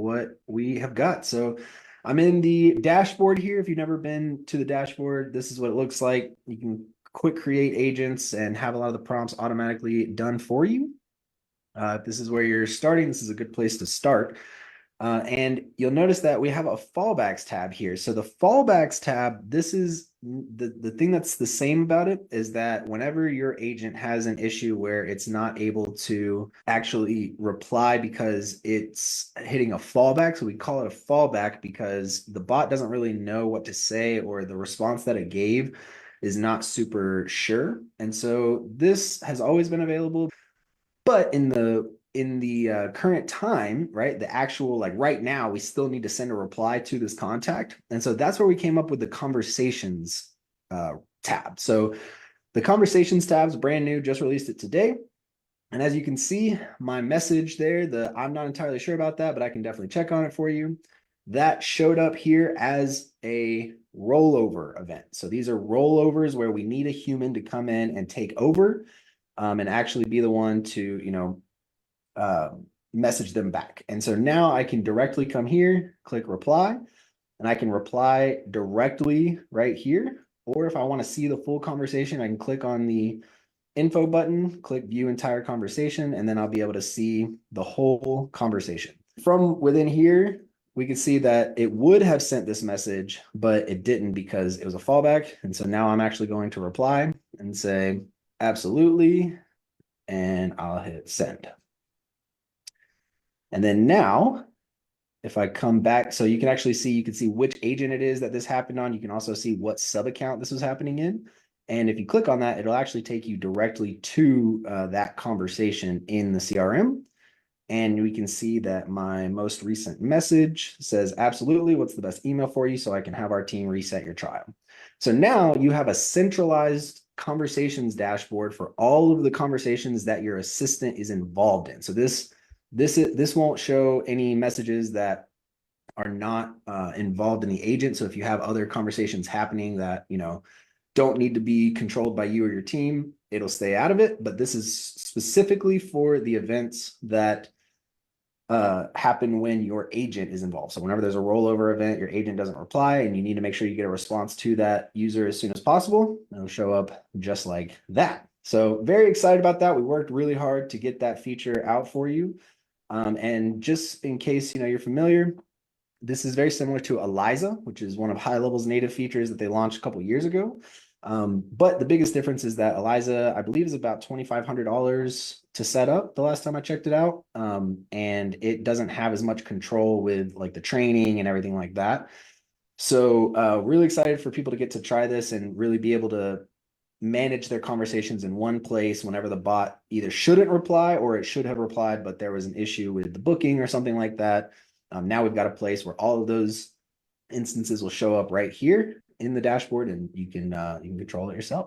what we have got. So I'm in the dashboard here. If you've never been to the dashboard, this is what it looks like. You can quick create agents and have a lot of the prompts automatically done for you. If this is where you're starting, this is a good place to start. And you'll notice that we have a fallbacks tab here. So the fallbacks tab, this is the thing that's the same about it is that whenever your agent has an issue where it's not able to actually reply because it's hitting a fallback. So we call it a fallback because the bot doesn't really know what to say, or the response that it gave is not super sure. And so this has always been available. But in the current time, right, the actual, like right now, we still need to send a reply to this contact. And so that's where we came up with the conversations tab. So the conversations tab is brand new, just released it today. And as you can see, my message there, I'm not entirely sure about that, but I can definitely check on it for you. That showed up here as a rollover event. So these are rollovers where we need a human to come in and take over, and actually be the one to, message them back. And so now I can directly come here, click reply, and I can reply directly right here. Or if I want to see the full conversation, I can click on the info button, click view entire conversation, and then I'll be able to see the whole conversation. From within here, we can see that it would have sent this message, but it didn't because it was a fallback. And so now I'm actually going to reply and say, absolutely, and I'll hit send. And then now, if I come back, so you can actually see, you can see which agent it is that this happened on. You can also see what sub account this was happening in. And if you click on that, it'll actually take you directly to that conversation in the CRM. And we can see that my most recent message says, absolutely, what's the best email for you so I can have our team reset your trial. So now you have a centralized conversations dashboard for all of the conversations that your assistant is involved in. So this won't show any messages that are not involved in the agent. So if you have other conversations happening that, don't need to be controlled by you or your team, it'll stay out of it. But this is specifically for the events that happen when your agent is involved. So whenever there's a rollover event, your agent doesn't reply, and you need to make sure you get a response to that user as soon as possible. It'll show up just like that. So very excited about that. We worked really hard to get that feature out for you. And just in case you're familiar, this is very similar to Eliza, which is one of High Level's native features that they launched a couple years ago. But the biggest difference is that Eliza, I believe, is about $2,500 to set up the last time I checked it out. And it doesn't have as much control with like the training and everything like that. So really excited for people to get to try this and really be able to manage their conversations in one place whenever the bot either shouldn't reply or it should have replied, but there was an issue with the booking or something like that. Now we've got a place where all of those instances will show up right here in the dashboard, and you can control it yourself.